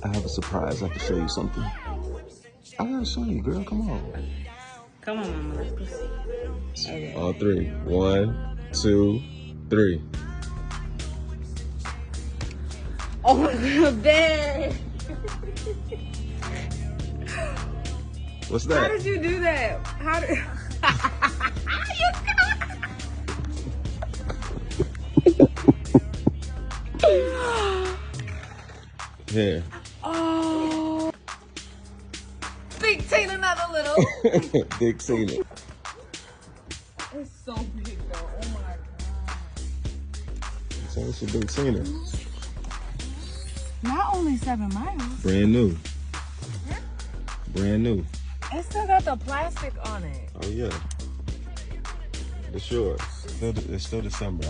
I have a surprise. I have to show you something. I gotta show you, girl. Come on. Come on, mama. Let's proceed. Okay. All three. 1, 2, 3. Oh my god, babe. What's that? How did you do that? How did Here. Oh, big Tina, not a little. Big Tina. It's so big though. Oh my god. So it's a Big Tina. Not only 7 miles. Brand new. Brand new. It still got the plastic on it. Oh yeah. It's yours. It's still December.